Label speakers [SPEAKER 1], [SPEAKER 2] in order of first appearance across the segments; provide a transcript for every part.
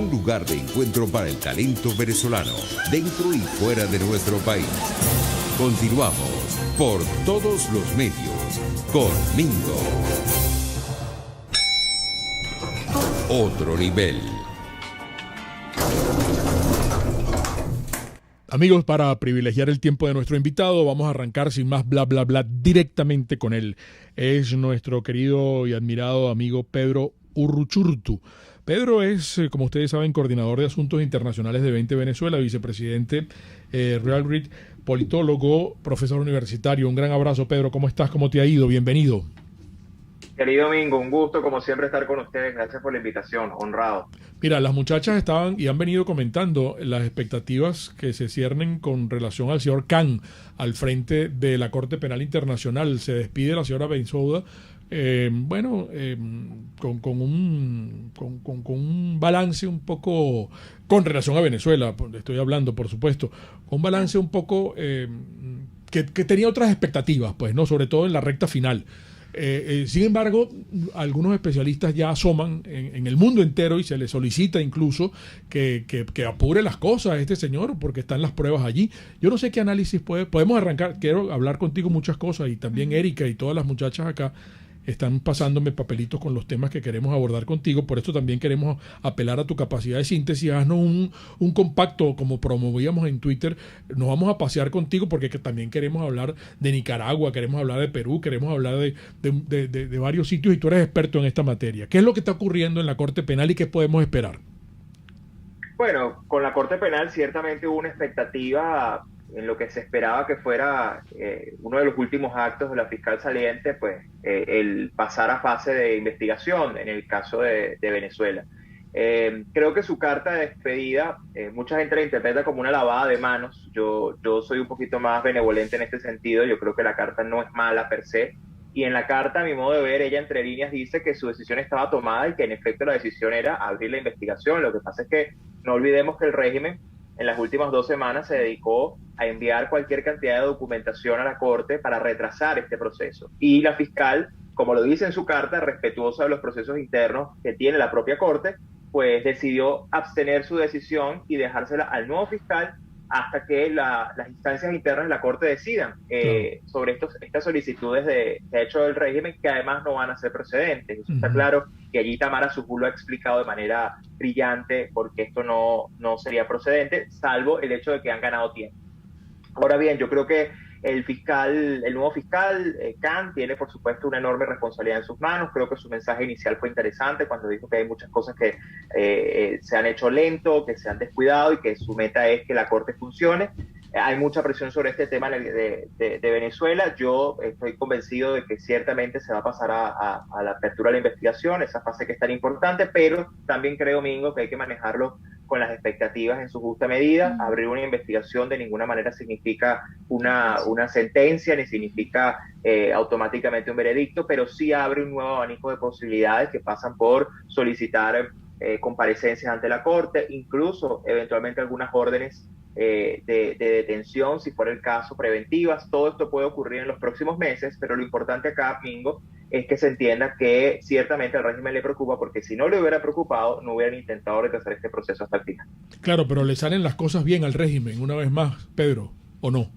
[SPEAKER 1] un lugar de encuentro para el talento venezolano, dentro y fuera de nuestro país. Continuamos por todos los medios con Mingo. Otro nivel.
[SPEAKER 2] Amigos, para privilegiar el tiempo de nuestro invitado, vamos a arrancar sin más bla bla bla directamente con él. Es nuestro querido y admirado amigo Pedro Urruchurtu. Pedro es, como ustedes saben, coordinador de Asuntos Internacionales de 20 Venezuela, vicepresidente Real Grid, politólogo, profesor universitario. Un gran abrazo, Pedro. ¿Cómo estás? ¿Cómo te ha ido? Bienvenido.
[SPEAKER 3] Querido Mingo, un gusto como siempre estar con ustedes. Gracias por la invitación, honrado.
[SPEAKER 2] Mira, las muchachas estaban y han venido comentando las expectativas que se ciernen con relación al señor Khan al frente de la Corte Penal Internacional. Se despide la señora Bensouda, con un balance un poco, con relación a Venezuela, estoy hablando, por supuesto, con un balance un poco que tenía otras expectativas, pues, ¿no? Sobre todo en la recta final. Sin embargo, algunos especialistas ya asoman en el mundo entero y se le solicita incluso que apure las cosas a este señor porque están las pruebas allí. Yo no sé qué análisis podemos arrancar. Quiero hablar contigo muchas cosas y también Erika y todas las muchachas acá están pasándome papelitos con los temas que queremos abordar contigo. Por esto también queremos apelar a tu capacidad de síntesis. Haznos un compacto, como promovíamos en Twitter. Nos vamos a pasear contigo porque también queremos hablar de Nicaragua, queremos hablar de Perú, queremos hablar de varios sitios y tú eres experto en esta materia. ¿Qué es lo que está ocurriendo en la Corte Penal y qué podemos esperar?
[SPEAKER 3] Bueno, con la Corte Penal ciertamente hubo una expectativa en lo que se esperaba que fuera uno de los últimos actos de la fiscal saliente, pues el pasar a fase de investigación en el caso de Venezuela. Creo que su carta de despedida, mucha gente la interpreta como una lavada de manos. Yo soy un poquito más benevolente en este sentido. Yo creo que la carta no es mala per se. Y en la carta, a mi modo de ver, ella entre líneas dice que su decisión estaba tomada y que en efecto la decisión era abrir la investigación. Lo que pasa es que no olvidemos que el régimen en las últimas 2 semanas se dedicó a enviar cualquier cantidad de documentación a la Corte para retrasar este proceso. Y la fiscal, como lo dice en su carta, respetuosa de los procesos internos que tiene la propia Corte, pues decidió abstener su decisión y dejársela al nuevo fiscal hasta que las instancias internas de la Corte decidan sobre estas solicitudes que ha hecho el régimen, que además no van a ser procedentes. Eso está claro, que allí Tamara Sujú lo ha explicado de manera brillante porque esto no sería procedente, salvo el hecho de que han ganado tiempo. Ahora bien, yo creo que el nuevo fiscal, Khan, tiene por supuesto una enorme responsabilidad en sus manos. Creo que su mensaje inicial fue interesante cuando dijo que hay muchas cosas que se han hecho lento, que se han descuidado y que su meta es que la Corte funcione. Hay mucha presión sobre este tema de Venezuela. Yo estoy convencido de que ciertamente se va a pasar a la apertura de la investigación, esa fase que es tan importante, pero también creo, Mingo, que hay que manejarlo con las expectativas en su justa medida. Abrir una investigación de ninguna manera significa una sentencia, ni significa automáticamente un veredicto, pero sí abre un nuevo abanico de posibilidades que pasan por solicitar comparecencias ante la Corte, incluso eventualmente algunas órdenes de detención, si fuera el caso, preventivas. Todo esto puede ocurrir en los próximos meses, pero lo importante acá, Mingo, es que se entienda que ciertamente al régimen le preocupa, porque si no le hubiera preocupado, no hubieran intentado retrasar este proceso hasta el final.
[SPEAKER 2] Claro, pero le salen las cosas bien al régimen, una vez más, Pedro, ¿o no?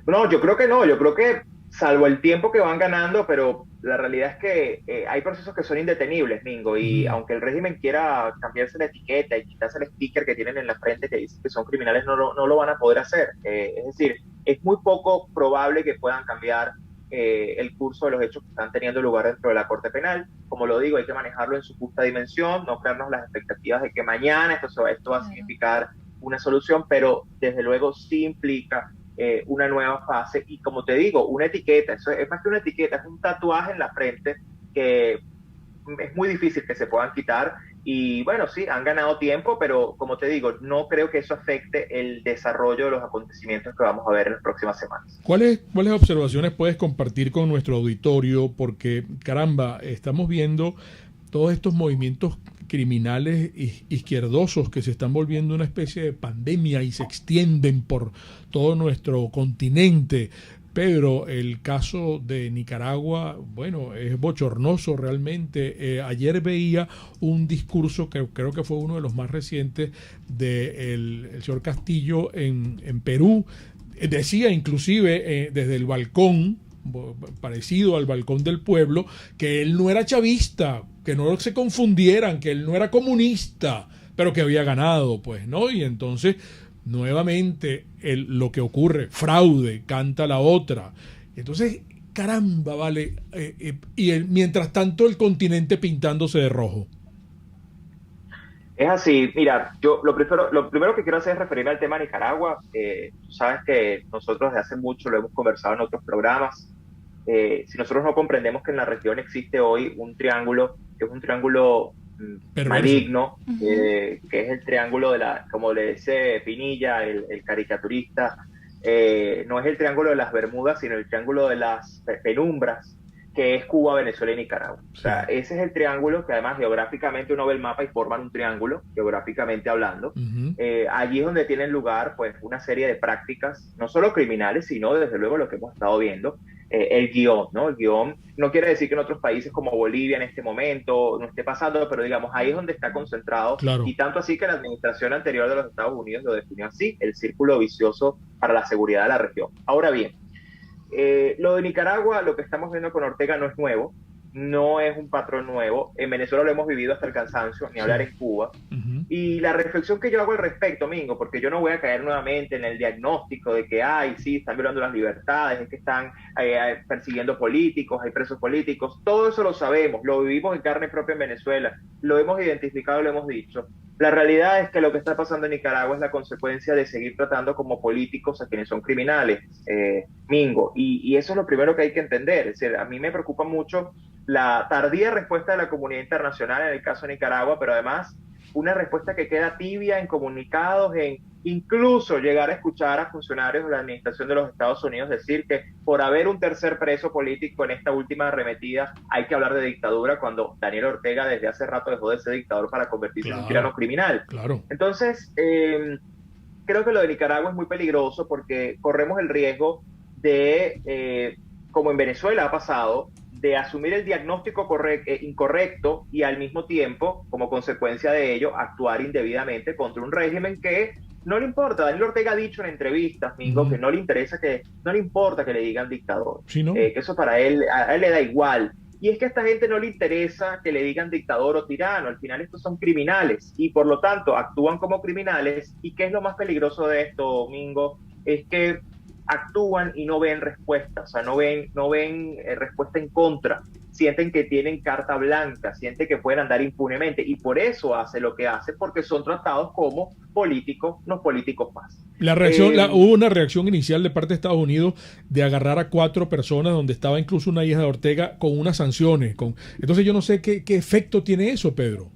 [SPEAKER 3] No, yo creo que no. Yo creo que, salvo el tiempo que van ganando, pero la realidad es que hay procesos que son indetenibles, Mingo, y aunque el régimen quiera cambiarse la etiqueta y quitarse el sticker que tienen en la frente que dice que son criminales, no lo van a poder hacer. Es decir, es muy poco probable que puedan cambiar el curso de los hechos que están teniendo lugar dentro de la Corte Penal. Como lo digo, hay que manejarlo en su justa dimensión, no crearnos las expectativas de que mañana esto va a significar una solución, pero desde luego sí implica una nueva fase y, como te digo, una etiqueta. Eso es más que una etiqueta, es un tatuaje en la frente que es muy difícil que se puedan quitar. Y bueno, sí, han ganado tiempo, pero como te digo, no creo que eso afecte el desarrollo de los acontecimientos que vamos a ver en las próximas semanas.
[SPEAKER 2] ¿Cuáles observaciones puedes compartir con nuestro auditorio? Porque, caramba, estamos viendo todos estos movimientos criminales izquierdosos que se están volviendo una especie de pandemia y se extienden por todo nuestro continente. Pedro, el caso de Nicaragua, bueno, es bochornoso realmente. Ayer veía un discurso que creo que fue uno de los más recientes del el señor Castillo en Perú. Decía inclusive desde el balcón, parecido al balcón del pueblo, que él no era chavista, que no se confundieran, que él no era comunista, pero que había ganado, pues, ¿no? Y entonces, nuevamente, lo que ocurre, fraude, canta la otra. Entonces, caramba, vale, mientras tanto el continente pintándose de rojo.
[SPEAKER 3] Es así, mira, yo lo primero que quiero hacer es referirme al tema de Nicaragua. Tú sabes que nosotros desde hace mucho lo hemos conversado en otros programas. Si nosotros no comprendemos que en la región existe hoy un triángulo, que es un triángulo maligno, que es el triángulo como le dice Pinilla, el caricaturista, no es el triángulo de las Bermudas, sino el triángulo de las penumbras, que es Cuba, Venezuela y Nicaragua. O sea, ese es el triángulo que además geográficamente uno ve el mapa y forman un triángulo, geográficamente hablando. Allí es donde tienen lugar pues una serie de prácticas, no solo criminales, sino desde luego lo que hemos estado viendo, el guión, ¿no? El guión no quiere decir que en otros países como Bolivia en este momento no esté pasando, pero digamos, ahí es donde está concentrado,
[SPEAKER 2] claro.
[SPEAKER 3] Y tanto así que la administración anterior de los Estados Unidos lo definió así, el círculo vicioso para la seguridad de la región. Ahora bien, lo de Nicaragua, lo que estamos viendo con Ortega no es nuevo, no es un patrón nuevo. En Venezuela lo hemos vivido hasta el cansancio, ni hablar en Cuba. Y la reflexión que yo hago al respecto, Mingo, porque yo no voy a caer nuevamente en el diagnóstico de que, sí, están violando las libertades, es que están persiguiendo políticos, hay presos políticos. Todo eso lo sabemos, lo vivimos en carne propia en Venezuela, lo hemos identificado, lo hemos dicho. La realidad es que lo que está pasando en Nicaragua es la consecuencia de seguir tratando como políticos a quienes son criminales, Mingo. Y eso es lo primero que hay que entender. Es decir, a mí me preocupa mucho la tardía respuesta de la comunidad internacional en el caso de Nicaragua, pero además una respuesta que queda tibia en comunicados, en incluso llegar a escuchar a funcionarios de la administración de los Estados Unidos decir que por haber un tercer preso político en esta última arremetida hay que hablar de dictadura, cuando Daniel Ortega desde hace rato dejó de ser dictador para convertirse en un tirano criminal.
[SPEAKER 2] Claro.
[SPEAKER 3] Entonces, creo que lo de Nicaragua es muy peligroso porque corremos el riesgo de, como en Venezuela ha pasado, de asumir el diagnóstico incorrecto y al mismo tiempo, como consecuencia de ello, actuar indebidamente contra un régimen que no le importa. Daniel Ortega ha dicho en entrevistas, Mingo, que no le importa que le digan dictador,
[SPEAKER 2] ¿Sí, no?
[SPEAKER 3] Que eso para él, a él le da igual. Y es que a esta gente no le interesa que le digan dictador o tirano, al final estos son criminales y por lo tanto actúan como criminales. ¿Y qué es lo más peligroso de esto, Mingo? Es que actúan y no ven respuesta, o sea, no ven respuesta en contra, sienten que tienen carta blanca, sienten que pueden andar impunemente y por eso hace lo que hace, porque son tratados como políticos, no políticos más.
[SPEAKER 2] Hubo una reacción inicial de parte de Estados Unidos de agarrar a 4 personas, donde estaba incluso una hija de Ortega, con unas sanciones. Entonces yo no sé qué efecto tiene eso, Pedro.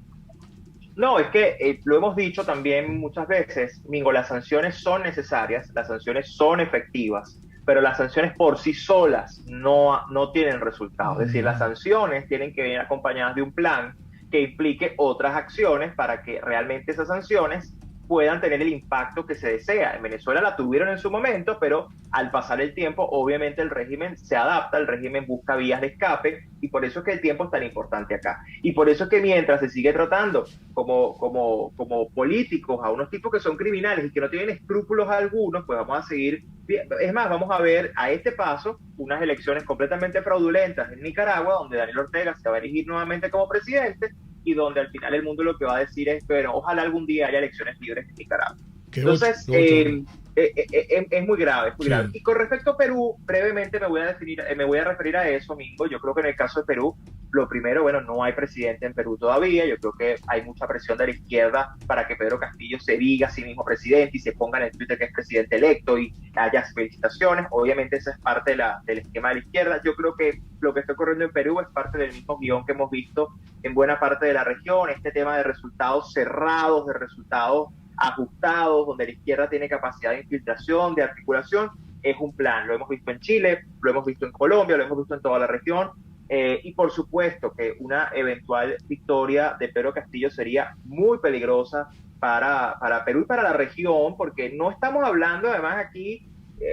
[SPEAKER 3] No, es que lo hemos dicho también muchas veces, Mingo, las sanciones son necesarias, las sanciones son efectivas, pero las sanciones por sí solas no tienen resultados. Es decir, las sanciones tienen que venir acompañadas de un plan que implique otras acciones para que realmente esas sanciones puedan tener el impacto que se desea. En Venezuela la tuvieron en su momento, pero al pasar el tiempo, obviamente el régimen se adapta, el régimen busca vías de escape, y por eso es que el tiempo es tan importante acá. Y por eso es que mientras se sigue tratando como políticos a unos tipos que son criminales y que no tienen escrúpulos algunos, pues vamos a seguir. Es más, vamos a ver a este paso unas elecciones completamente fraudulentas en Nicaragua, donde Daniel Ortega se va a elegir nuevamente como presidente, y donde al final el mundo lo que va a decir es, pero ojalá algún día haya elecciones libres en Nicaragua. Entonces, es muy grave, es muy grave. Y con respecto a Perú, brevemente me voy a referir a eso, Mingo. Yo creo que en el caso de Perú, lo primero, no hay presidente en Perú todavía. Yo creo que hay mucha presión de la izquierda para que Pedro Castillo se diga a sí mismo presidente y se ponga en el Twitter que es presidente electo y haya felicitaciones. Obviamente esa es parte del esquema de la izquierda. Yo creo que lo que está ocurriendo en Perú es parte del mismo guión que hemos visto en buena parte de la región, este tema de resultados cerrados, de resultados ajustados, donde la izquierda tiene capacidad de infiltración, de articulación. Es un plan, lo hemos visto en Chile, lo hemos visto en Colombia, lo hemos visto en toda la región, y por supuesto que una eventual victoria de Pedro Castillo sería muy peligrosa para Perú y para la región, porque no estamos hablando además aquí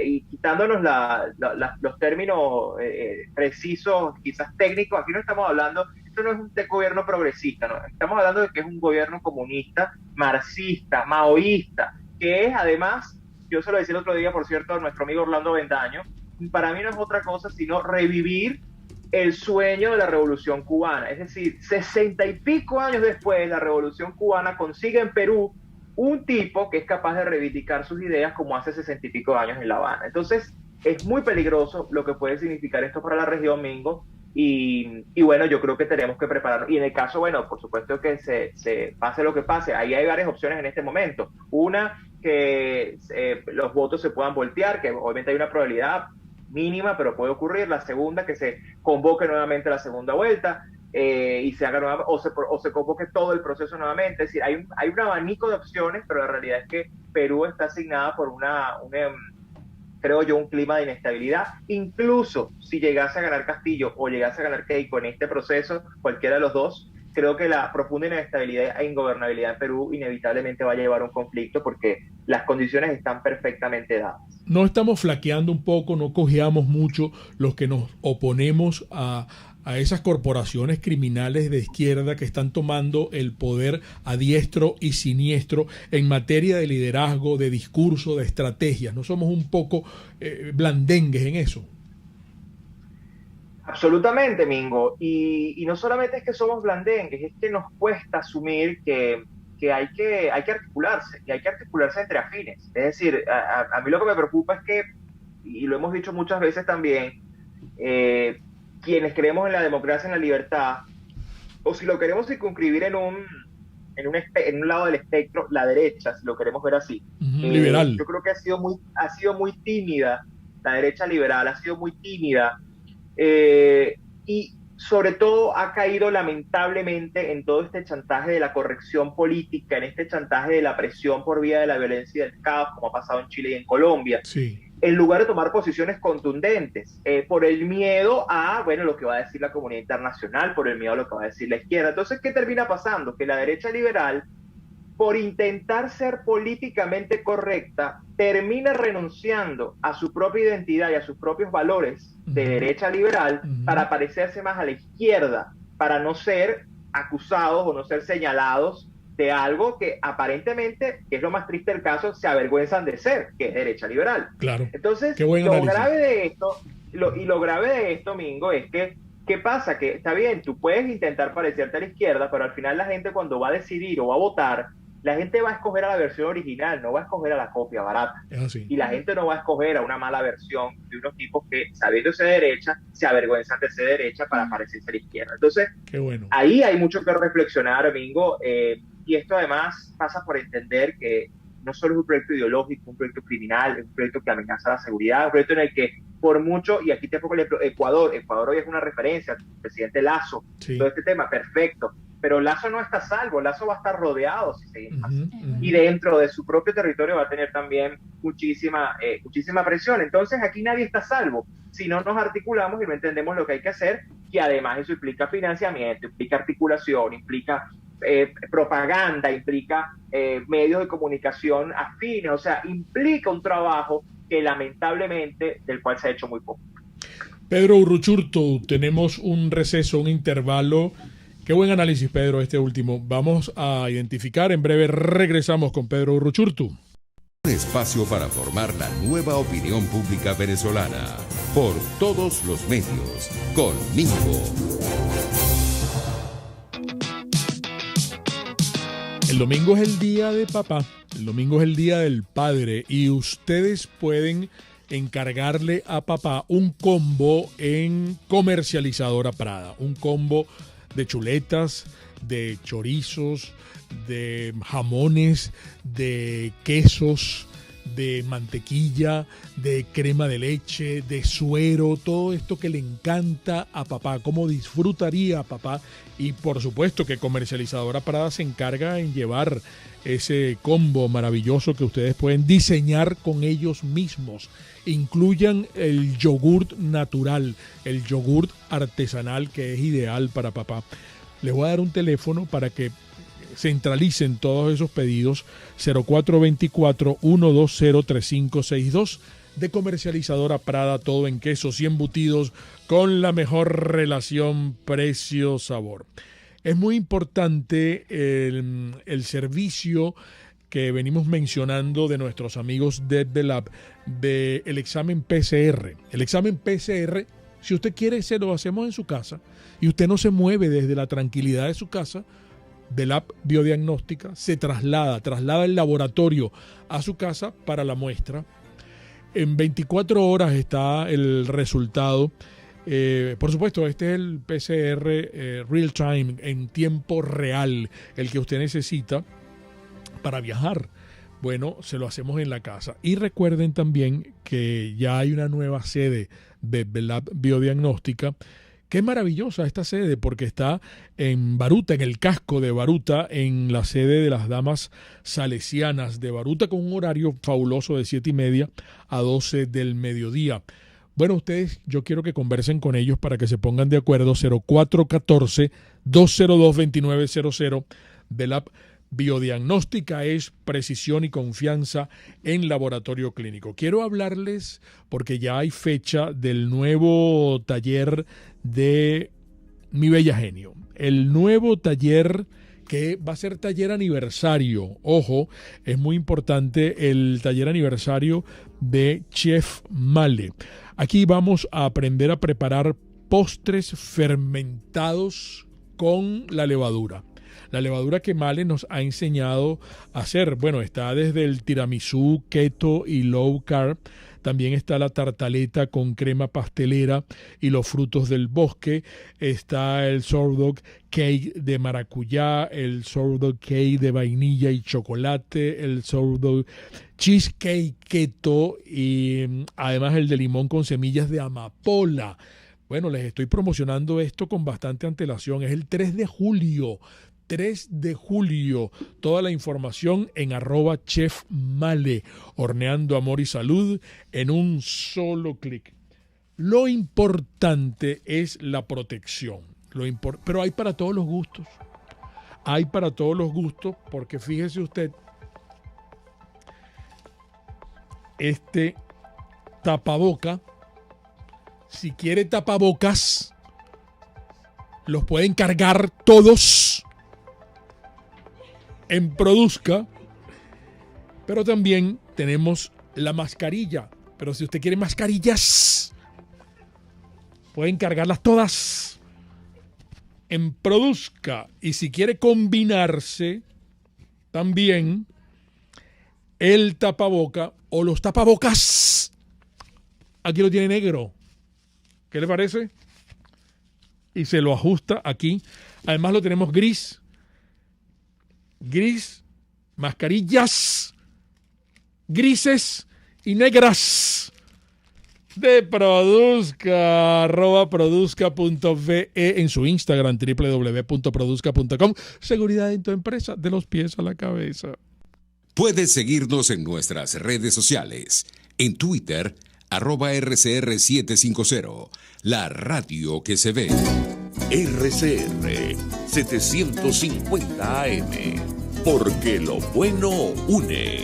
[SPEAKER 3] y quitándonos los términos precisos, quizás técnicos, aquí no estamos hablando, esto no es un gobierno progresista, ¿no? Estamos hablando de que es un gobierno comunista, marxista, maoísta, que es además, yo se lo decía el otro día, por cierto, a nuestro amigo Orlando Bendaño, para mí no es otra cosa sino revivir el sueño de la Revolución Cubana. Es decir, 60 y pico años después, la Revolución Cubana consigue en Perú un tipo que es capaz de reivindicar sus ideas como hace 60 y pico años en La Habana. Entonces, es muy peligroso lo que puede significar esto para la región, Mingo, y bueno, yo creo que tenemos que prepararnos. Y en el caso, bueno, por supuesto que se pase lo que pase, ahí hay varias opciones en este momento. Una, que los votos se puedan voltear, que obviamente hay una probabilidad mínima, pero puede ocurrir. La segunda, que se convoque nuevamente la segunda vuelta y se haga nueva, o se convoque todo el proceso nuevamente. Es decir, hay un abanico de opciones, pero la realidad es que Perú está asignada por creo yo, un clima de inestabilidad. Incluso si llegase a ganar Castillo o llegase a ganar Keiko en este proceso, cualquiera de los dos, creo que la profunda inestabilidad e ingobernabilidad en Perú inevitablemente va a llevar a un conflicto porque las condiciones están perfectamente dadas.
[SPEAKER 2] No estamos flaqueando un poco, no cojeamos mucho los que nos oponemos a esas corporaciones criminales de izquierda que están tomando el poder a diestro y siniestro en materia de liderazgo, de discurso, de estrategias. ¿No somos un poco blandengues en eso?
[SPEAKER 3] Absolutamente, Mingo. Y no solamente es que somos blandengues, es que nos cuesta asumir que hay que articularse, y hay que articularse entre afines. Es decir, a mí lo que me preocupa es que, y lo hemos dicho muchas veces también, quienes creemos en la democracia, en la libertad, o si lo queremos circunscribir en un lado del espectro, la derecha, si lo queremos ver así.
[SPEAKER 2] Liberal.
[SPEAKER 3] Yo creo que ha sido muy tímida, la derecha liberal ha sido muy tímida, y sobre todo ha caído lamentablemente en todo este chantaje de la corrección política, en este chantaje de la presión por vía de la violencia y del caos, como ha pasado en Chile y en Colombia.
[SPEAKER 2] Sí.
[SPEAKER 3] En lugar de tomar posiciones contundentes, por el miedo a, bueno, lo que va a decir la comunidad internacional, por el miedo a lo que va a decir la izquierda. Entonces, ¿qué termina pasando? Que la derecha liberal, por intentar ser políticamente correcta, termina renunciando a su propia identidad y a sus propios valores de derecha liberal para parecerse más a la izquierda, para no ser acusados o no ser señalados de algo que aparentemente, que es lo más triste del caso, se avergüenzan de ser, que es derecha liberal.
[SPEAKER 2] Claro.
[SPEAKER 3] Entonces, lo grave de esto, Mingo, es que, ¿qué pasa? Que está bien, tú puedes intentar parecerte a la izquierda, pero al final la gente cuando va a decidir o va a votar, la gente va a escoger a la versión original, no va a escoger a la copia barata.
[SPEAKER 2] Es así.
[SPEAKER 3] Y la gente no va a escoger a una mala versión de unos tipos que, sabiéndose de derecha, se avergüenzan de ser derecha para parecerse a la izquierda. Entonces,
[SPEAKER 2] qué bueno.
[SPEAKER 3] Ahí hay mucho que reflexionar, Mingo, y esto además pasa por entender que no solo es un proyecto ideológico, un proyecto criminal, es un proyecto que amenaza la seguridad, un proyecto en el que por mucho, y aquí te pongo el ejemplo, Ecuador hoy es una referencia, el presidente Lazo, sí. Todo este tema, perfecto, pero Lazo no está salvo, Lazo va a estar rodeado si seguimos así, y dentro de su propio territorio va a tener también muchísima presión. Entonces aquí nadie está salvo si no nos articulamos y no entendemos lo que hay que hacer, y además eso implica financiamiento, implica articulación, implica propaganda, implica medios de comunicación afines, o sea, implica un trabajo que lamentablemente del cual se ha hecho muy poco.
[SPEAKER 2] Pedro Uruchurtu, tenemos un receso, un intervalo. Qué buen análisis, Pedro, este último. Vamos a identificar, en breve regresamos con Pedro Uruchurtu.
[SPEAKER 1] Un espacio para formar la nueva opinión pública venezolana por todos los medios, conmigo.
[SPEAKER 2] El domingo es el día de papá, el domingo es el día del padre y ustedes pueden encargarle a papá un combo en Comercializadora Prada, un combo de chuletas, de chorizos, de jamones, de quesos, de mantequilla, de crema de leche, de suero, todo esto que le encanta a papá, cómo disfrutaría a papá. Y por supuesto que Comercializadora Prada se encarga en llevar ese combo maravilloso que ustedes pueden diseñar con ellos mismos. Incluyan el yogurt natural, el yogurt artesanal que es ideal para papá. Les voy a dar un teléfono para que centralicen todos esos pedidos: 0424-120-3562. de Comercializadora Prada, todo en quesos y embutidos con la mejor relación precio-sabor. Es muy importante el servicio que venimos mencionando de nuestros amigos de The Lab, del examen PCR. El examen PCR, si usted quiere, se lo hacemos en su casa y usted no se mueve desde la tranquilidad de su casa. The Lab Biodiagnóstica se traslada el laboratorio a su casa para la muestra. En 24 horas está el resultado. Por supuesto, este es el PCR real time, en tiempo real, el que usted necesita para viajar. Bueno, se lo hacemos en la casa. Y recuerden también que ya hay una nueva sede de The Lab Biodiagnóstica. Qué maravillosa esta sede, porque está en Baruta, en el casco de Baruta, en la sede de las Damas Salesianas de Baruta, con un horario fabuloso de 7:30 a 12 del mediodía. Bueno, ustedes, yo quiero que conversen con ellos para que se pongan de acuerdo. 0414-202-2900 de la Biodiagnóstica es precisión y confianza en laboratorio clínico. Quiero hablarles, porque ya hay fecha, del nuevo taller de Mi Bella Genio. El nuevo taller que va a ser taller aniversario. Ojo, es muy importante el taller aniversario de Chef Male. Aquí vamos a aprender a preparar postres fermentados con la levadura. La levadura que Male nos ha enseñado a hacer. Bueno, está desde el tiramisú, keto y low carb. También está la tartaleta con crema pastelera y los frutos del bosque. Está el sourdough cake de maracuyá, el sourdough cake de vainilla y chocolate, el sourdough cheesecake keto y además el de limón con semillas de amapola. Bueno, les estoy promocionando esto con bastante antelación. Es el 3 de julio. 3 de julio. Toda la información en @chefmale, horneando amor y salud en un solo clic. Lo importante es la protección. Pero hay para todos los gustos. Hay para todos los gustos, porque fíjese usted, este tapaboca, si quiere tapabocas, los pueden cargar todos en Produzca, pero también tenemos la mascarilla. Pero si usted quiere mascarillas, pueden cargarlas todas en Produzca. Y si quiere combinarse, también el tapaboca o los tapabocas. Aquí lo tiene negro. ¿Qué le parece? Y se lo ajusta aquí. Además lo tenemos gris. Gris, mascarillas grises y negras de Produzca, @produzca.ve, en su Instagram, www.produzca.com. Seguridad en tu empresa, de los pies a la cabeza.
[SPEAKER 1] Puedes seguirnos en nuestras redes sociales. En Twitter, @RCR750, la radio que se ve. RCR 750 AM, porque lo bueno une.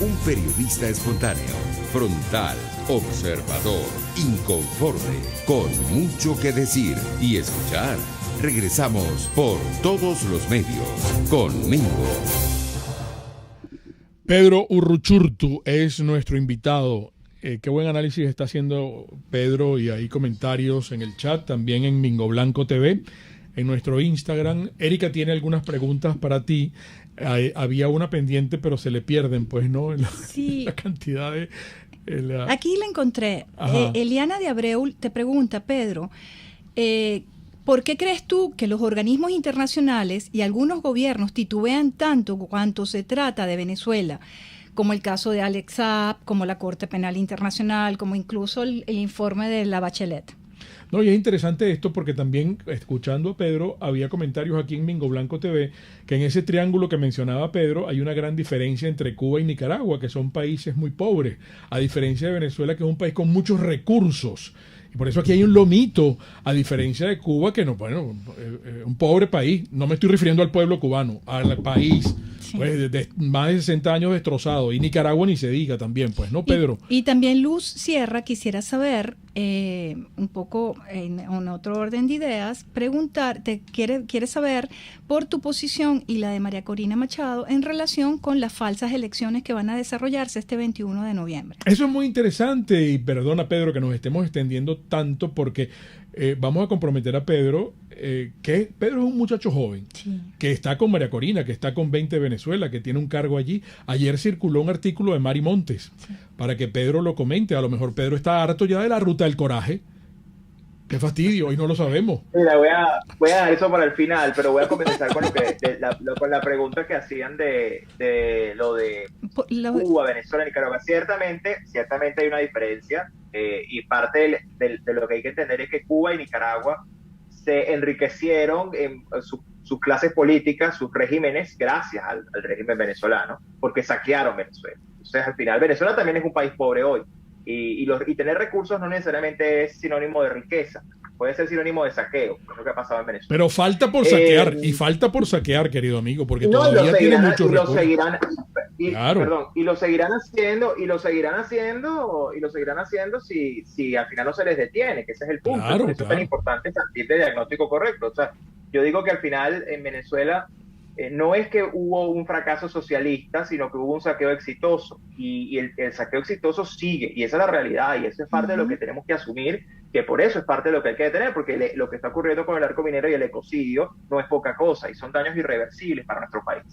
[SPEAKER 1] Un periodista espontáneo, frontal, observador, inconforme, con mucho que decir y escuchar. Regresamos por todos los medios conmigo.
[SPEAKER 2] Pedro Urruchurtu es nuestro invitado. Qué buen análisis está haciendo Pedro, y hay comentarios en el chat, también en Mingo Blanco TV, en nuestro Instagram. Erika tiene algunas preguntas para ti. Había una pendiente, pero se le pierden, pues, ¿no?
[SPEAKER 4] Sí.
[SPEAKER 2] La cantidad de...
[SPEAKER 4] Aquí la encontré. Eliana de Abreu te pregunta, Pedro, ¿por qué crees tú que los organismos internacionales y algunos gobiernos titubean tanto cuando se trata de Venezuela? Como el caso de Alex Saab, como la Corte Penal Internacional, como incluso el informe de la Bachelet.
[SPEAKER 2] No, y es interesante esto porque también, escuchando a Pedro, había comentarios aquí en Mingo Blanco TV que en ese triángulo que mencionaba Pedro hay una gran diferencia entre Cuba y Nicaragua, que son países muy pobres, a diferencia de Venezuela, que es un país con muchos recursos. Por eso aquí hay un lomito, a diferencia de Cuba, que no, bueno, un pobre país. No me estoy refiriendo al pueblo cubano, al país. Sí. Pues de más de 60 años destrozado. Y Nicaragua ni se diga también, pues, ¿no, Pedro?
[SPEAKER 4] Y también Luz Sierra quisiera saber, un poco en otro orden de ideas, preguntarte, quiere saber por tu posición y la de María Corina Machado en relación con las falsas elecciones que van a desarrollarse este 21 de noviembre.
[SPEAKER 2] Eso es muy interesante y perdona, Pedro, que nos estemos extendiendo tanto porque vamos a comprometer a Pedro, que Pedro es un muchacho joven, sí, que está con María Corina, que está con 20 Venezuela, que tiene un cargo allí. Ayer circuló un artículo de Mari Montes, sí, para que Pedro lo comente. A lo mejor Pedro está harto ya de la ruta del coraje. Qué fastidio, hoy no lo sabemos.
[SPEAKER 3] Mira, voy a dejar eso para el final, pero voy a comenzar con con la pregunta que hacían de lo de Cuba, Venezuela, Nicaragua. Ciertamente hay una diferencia, y parte de lo que hay que entender es que Cuba y Nicaragua se enriquecieron en sus clases políticas, sus regímenes, gracias al régimen venezolano, porque saquearon Venezuela. Entonces, al final, Venezuela también es un país pobre hoy. Y tener recursos no necesariamente es sinónimo de riqueza, puede ser sinónimo de saqueo, que es lo que ha pasado en Venezuela.
[SPEAKER 2] Pero falta por saquear, y falta por saquar, querido amigo, porque todavía tiene muchos recursos.
[SPEAKER 3] Y lo seguirán haciendo si al final no se les detiene, que ese es el punto. Por eso es tan importante partir de diagnóstico correcto. O sea, yo digo que al final en Venezuela no es que hubo un fracaso socialista, sino que hubo un saqueo exitoso, y el saqueo exitoso sigue, y esa es la realidad, y eso es parte de lo que tenemos que asumir, que por eso es parte de lo que hay que detener, porque lo que está ocurriendo con el arco minero y el ecocidio no es poca cosa, y son daños irreversibles para nuestro país.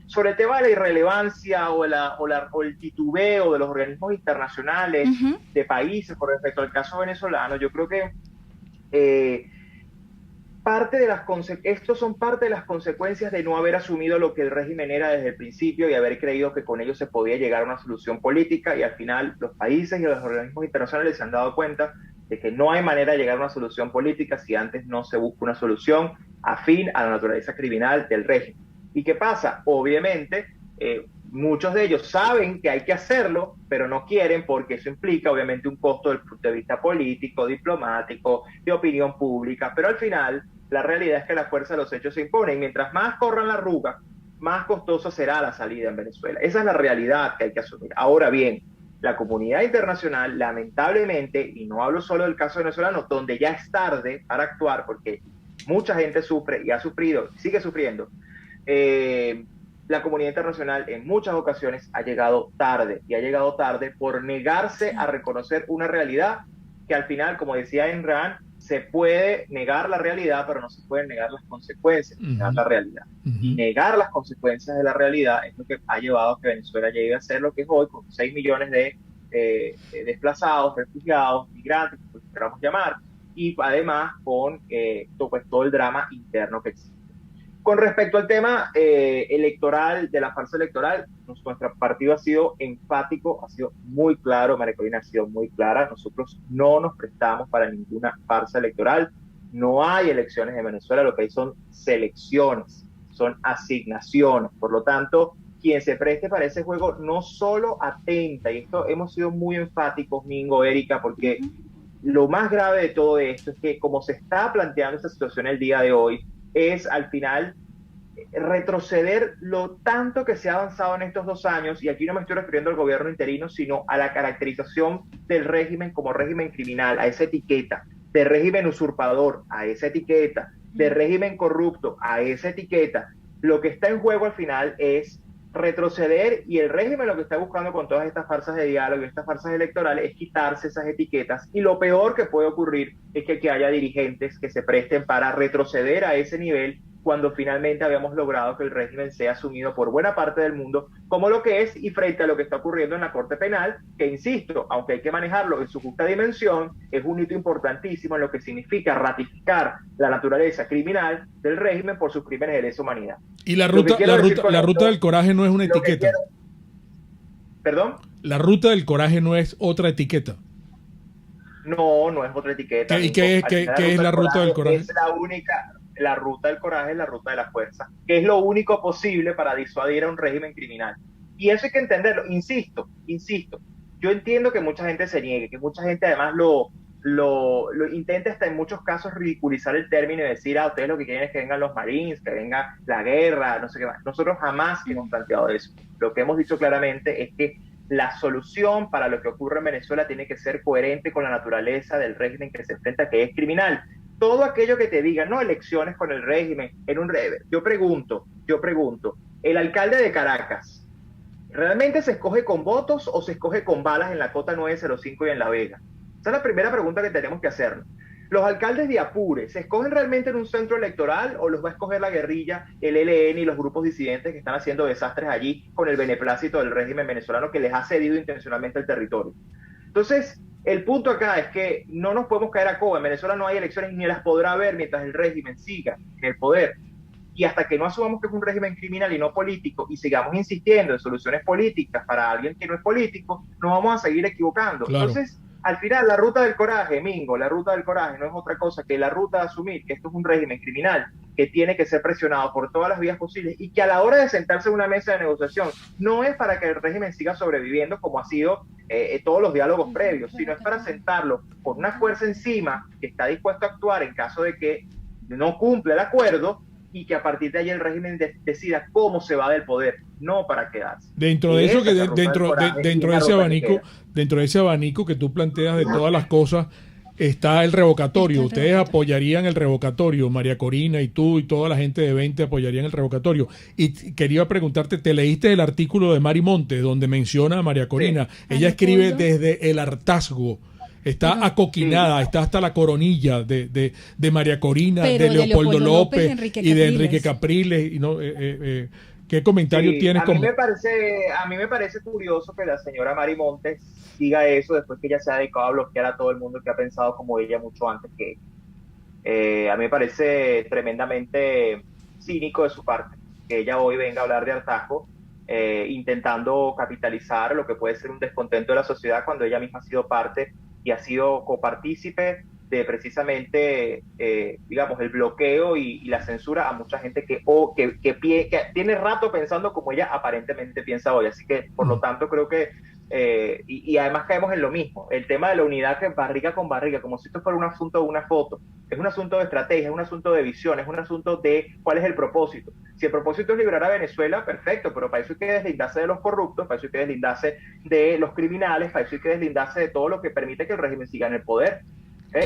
[SPEAKER 3] Sobre el tema de la irrelevancia o el titubeo de los organismos internacionales, de países con respecto al caso venezolano, yo creo que estos son parte de las consecuencias de no haber asumido lo que el régimen era desde el principio y haber creído que con ello se podía llegar a una solución política, y al final los países y los organismos internacionales se han dado cuenta de que no hay manera de llegar a una solución política si antes no se busca una solución afín a la naturaleza criminal del régimen. ¿Y qué pasa? Obviamente, muchos de ellos saben que hay que hacerlo, pero no quieren, porque eso implica obviamente un costo desde el punto de vista político, diplomático, de opinión pública, pero al final la realidad es que la fuerza de los hechos se impone, y mientras más corran la arruga, más costosa será la salida en Venezuela. Esa es la realidad que hay que asumir. Ahora bien, la comunidad internacional, lamentablemente, y no hablo solo del caso venezolano, donde ya es tarde para actuar, porque mucha gente sufre y ha sufrido, sigue sufriendo, la comunidad internacional en muchas ocasiones ha llegado tarde, y ha llegado tarde por negarse a reconocer una realidad que al final, como decía Ayn Rand, se puede negar la realidad, pero no se pueden negar las consecuencias de negar la realidad. Y negar las consecuencias de la realidad es lo que ha llevado a que Venezuela llegue a ser lo que es hoy, con 6 millones de desplazados, refugiados, migrantes, como queramos llamar, y además con todo el drama interno que existe. Con respecto al tema electoral, de la farsa electoral, nuestro partido ha sido enfático, ha sido muy claro, María Corina ha sido muy clara, nosotros no nos prestamos para ninguna farsa electoral, no hay elecciones en Venezuela, lo que hay son selecciones, son asignaciones, por lo tanto, quien se preste para ese juego no solo atenta, y esto hemos sido muy enfáticos, Mingo, Erika, porque lo más grave de todo esto es que como se está planteando esta situación el día de hoy, es al final retroceder lo tanto que se ha avanzado en estos 2 años, y aquí no me estoy refiriendo al gobierno interino, sino a la caracterización del régimen como régimen criminal, a esa etiqueta, de régimen usurpador, a esa etiqueta, de régimen corrupto, a esa etiqueta. Lo que está en juego al final es retroceder, y el régimen lo que está buscando con todas estas farsas de diálogo y estas farsas electorales es quitarse esas etiquetas, y lo peor que puede ocurrir es que haya dirigentes que se presten para retroceder a ese nivel cuando finalmente habíamos logrado que el régimen sea asumido por buena parte del mundo como lo que es, y frente a lo que está ocurriendo en la Corte Penal, que insisto, aunque hay que manejarlo en su justa dimensión, es un hito importantísimo en lo que significa ratificar la naturaleza criminal del régimen por sus crímenes de lesa humanidad.
[SPEAKER 2] Y la ruta del coraje no es una etiqueta.
[SPEAKER 3] ¿Perdón?
[SPEAKER 2] La ruta del coraje no es otra etiqueta.
[SPEAKER 3] No, no es otra etiqueta.
[SPEAKER 2] ¿Y qué es la ruta del coraje?
[SPEAKER 3] Es la única. La ruta del coraje es la ruta de la fuerza, que es lo único posible para disuadir a un régimen criminal. Y eso hay que entenderlo. Insisto, yo entiendo que mucha gente se niegue, que mucha gente además lo lo intenta hasta en muchos casos ridiculizar el término y decir, ustedes lo que quieren es que vengan los Marines, que venga la guerra, no sé qué más. Nosotros jamás hemos planteado eso. Lo que hemos dicho claramente es que la solución para lo que ocurre en Venezuela tiene que ser coherente con la naturaleza del régimen que se enfrenta, que es criminal. Todo aquello que te diga, no elecciones con el régimen, yo pregunto, el alcalde de Caracas, ¿realmente se escoge con votos o se escoge con balas en la Cota 905 y en La Vega? Esa es la primera pregunta que tenemos que hacernos. ¿Los alcaldes de Apure se escogen realmente en un centro electoral o los va a escoger la guerrilla, el ELN y los grupos disidentes que están haciendo desastres allí con el beneplácito del régimen venezolano que les ha cedido intencionalmente el territorio? Entonces, el punto acá es que no nos podemos caer a coba. En Venezuela no hay elecciones ni las podrá haber mientras el régimen siga en el poder. Y hasta que no asumamos que es un régimen criminal y no político y sigamos insistiendo en soluciones políticas para alguien que no es político, nos vamos a seguir equivocando. Claro. Entonces, al final, la ruta del coraje, Mingo, la ruta del coraje no es otra cosa que la ruta de asumir que esto es un régimen criminal que tiene que ser presionado por todas las vías posibles y que a la hora de sentarse en una mesa de negociación no es para que el régimen siga sobreviviendo como ha sido todos los diálogos previos, sino es para sentarlo con una fuerza encima que está dispuesto a actuar en caso de que no cumpla el acuerdo y que a partir de ahí el régimen decida cómo se va del poder, no para quedarse.
[SPEAKER 2] Dentro de eso, dentro de ese abanico que tú planteas de todas las cosas, está el revocatorio. Ustedes apoyarían el revocatorio, María Corina y tú y toda la gente de 20 apoyarían el revocatorio. Y quería preguntarte, ¿te leíste el artículo de Mari Montes donde menciona a María Corina? Sí. Ella escribe desde el hartazgo. Está acoquinada, está hasta la coronilla de María Corina, de Leopoldo López y de Enrique Capriles. Y no, ¿qué comentario tienes?
[SPEAKER 3] A mí me parece curioso que la señora Mari Montes diga eso después que ella se ha dedicado a bloquear a todo el mundo que ha pensado como ella mucho antes que ella. A mí me parece tremendamente cínico de su parte que ella hoy venga a hablar de hartazgo, intentando capitalizar lo que puede ser un descontento de la sociedad cuando ella misma ha sido parte y ha sido copartícipe de precisamente, digamos, el bloqueo y la censura a mucha gente que tiene rato pensando como ella aparentemente piensa hoy. Así que, por lo tanto, creo que, y además caemos en lo mismo, el tema de la unidad que barriga con barriga, como si esto fuera un asunto de una foto, es un asunto de estrategia, es un asunto de visión, es un asunto de cuál es el propósito. Si el propósito es liberar a Venezuela, perfecto, pero para eso hay que deslindarse de los corruptos, para eso hay que deslindarse de los criminales, para eso hay que deslindarse de todo lo que permite que el régimen siga en el poder.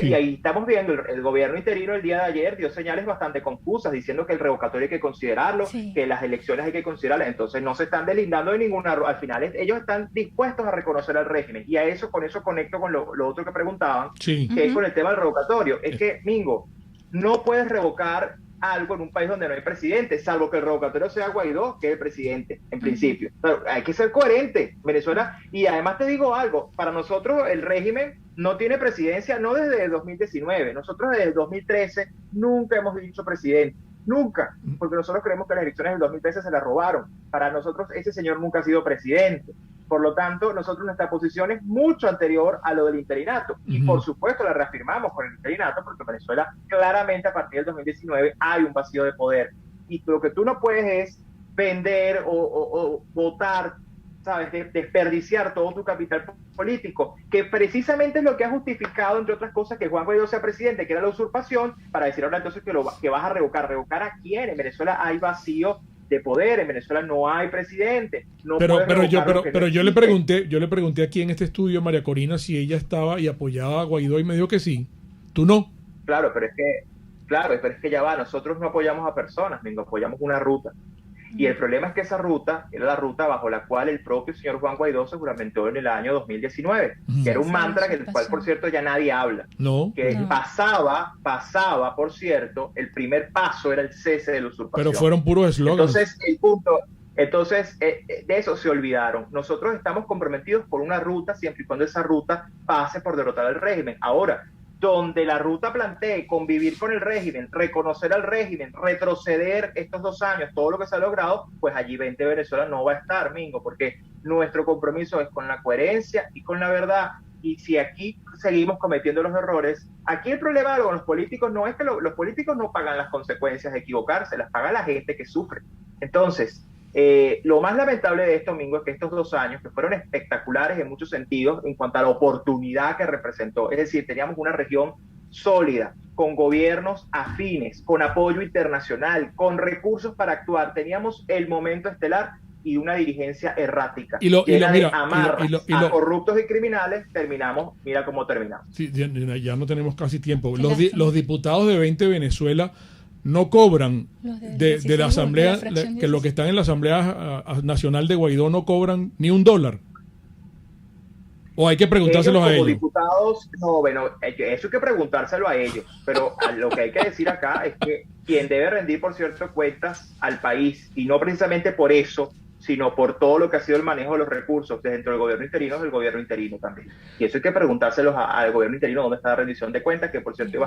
[SPEAKER 3] Sí. Y ahí estamos viendo, el gobierno interino el día de ayer dio señales bastante confusas, diciendo que el revocatorio hay que considerarlo, sí, que las elecciones hay que considerarlas, entonces no se están deslindando de ninguna, al final ellos están dispuestos a reconocer al régimen, y con eso conecto con lo otro que preguntaban, sí, que es con el tema del revocatorio, es que, Mingo, no puedes revocar algo en un país donde no hay presidente, salvo que el revocatorio sea Guaidó, que es el presidente, en principio. Pero hay que ser coherente, Venezuela, y además te digo algo, para nosotros el régimen no tiene presidencia, no desde 2019, nosotros desde 2013 nunca hemos dicho presidente, nunca, porque nosotros creemos que las elecciones del 2013 se las robaron, para nosotros ese señor nunca ha sido presidente. Por lo tanto, nuestra posición es mucho anterior a lo del interinato. Y por supuesto la reafirmamos con el interinato, porque en Venezuela claramente a partir del 2019 hay un vacío de poder. Y lo que tú no puedes es vender o votar, ¿sabes? Desperdiciar todo tu capital político, que precisamente es lo que ha justificado, entre otras cosas, que Juan Guaidó sea presidente, que era la usurpación, para decir ahora entonces que vas a revocar. ¿Revocar a quién? En Venezuela hay vacío de poder, en Venezuela no hay presidente.
[SPEAKER 2] Pero yo le pregunté aquí en este estudio a María Corina si ella estaba y apoyaba a Guaidó y me dijo que sí. ¿Tú no?
[SPEAKER 3] Claro, pero es que ya va, nosotros no apoyamos a personas, Mingo, apoyamos una ruta. Y el problema es que esa ruta era la ruta bajo la cual el propio señor Juan Guaidó se juramentó en el año 2019, que era un mantra del cual, por cierto, ya nadie habla. Pasaba, por cierto, el primer paso era el cese de la usurpación.
[SPEAKER 2] Pero fueron puros eslogans.
[SPEAKER 3] Entonces, de eso se olvidaron. Nosotros estamos comprometidos por una ruta, siempre y cuando esa ruta pase por derrotar al régimen. Ahora, donde la ruta plantee convivir con el régimen, reconocer al régimen, retroceder estos 2 años, todo lo que se ha logrado, pues allí 20 Venezuela no va a estar, Mingo, porque nuestro compromiso es con la coherencia y con la verdad. Y si aquí seguimos cometiendo los errores, aquí el problema con los políticos no es que los políticos no pagan las consecuencias de equivocarse, las paga la gente que sufre. Entonces, Lo más lamentable de esto, Domingo, es que estos 2 años, que fueron espectaculares en muchos sentidos en cuanto a la oportunidad que representó, es decir, teníamos una región sólida, con gobiernos afines, con apoyo internacional, con recursos para actuar, teníamos el momento estelar y una dirigencia errática, a corruptos y criminales, terminamos, mira cómo terminamos.
[SPEAKER 2] Sí, ya no tenemos casi tiempo. Los diputados de 20 Venezuela no cobran de la Asamblea, que los que están en la Asamblea Nacional de Guaidó no cobran ni $1. ¿O hay que preguntárselos a ellos?
[SPEAKER 3] Diputados, no, bueno, eso hay que preguntárselo a ellos, pero lo que hay que decir acá es que quien debe rendir, por cierto, cuentas al país, y no precisamente por eso, sino por todo lo que ha sido el manejo de los recursos dentro del gobierno interino, es el gobierno interino también. Y eso hay que preguntárselos al gobierno interino, dónde está la rendición de cuentas, que por cierto hay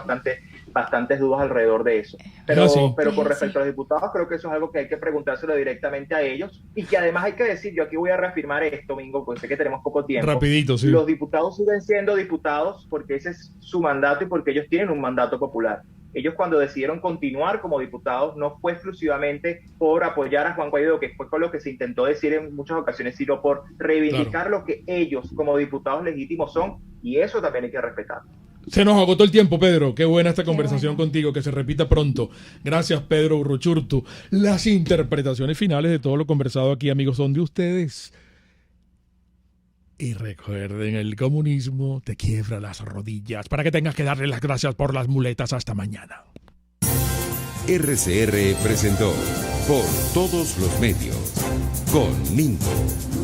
[SPEAKER 3] bastantes dudas alrededor de eso. Pero con respecto a los diputados, creo que eso es algo que hay que preguntárselo directamente a ellos, y que además hay que decir, yo aquí voy a reafirmar esto, Domingo, porque sé que tenemos poco tiempo.
[SPEAKER 2] Rapidito, sí.
[SPEAKER 3] Los diputados siguen siendo diputados porque ese es su mandato y porque ellos tienen un mandato popular. Ellos, cuando decidieron continuar como diputados, no fue exclusivamente por apoyar a Juan Guaidó, que fue con lo que se intentó decir en muchas ocasiones, sino por reivindicar lo que ellos como diputados legítimos son, y eso también hay que respetar.
[SPEAKER 2] Se nos agotó el tiempo, Pedro. Qué buena esta conversación contigo, que se repita pronto. Gracias, Pedro Uruchurtu. Las interpretaciones finales de todo lo conversado aquí, amigos, son de ustedes. Y recuerden, el comunismo te quiebra las rodillas para que tengas que darle las gracias por las muletas. Hasta mañana.
[SPEAKER 1] RCR presentó Por Todos los Medios con Mingo.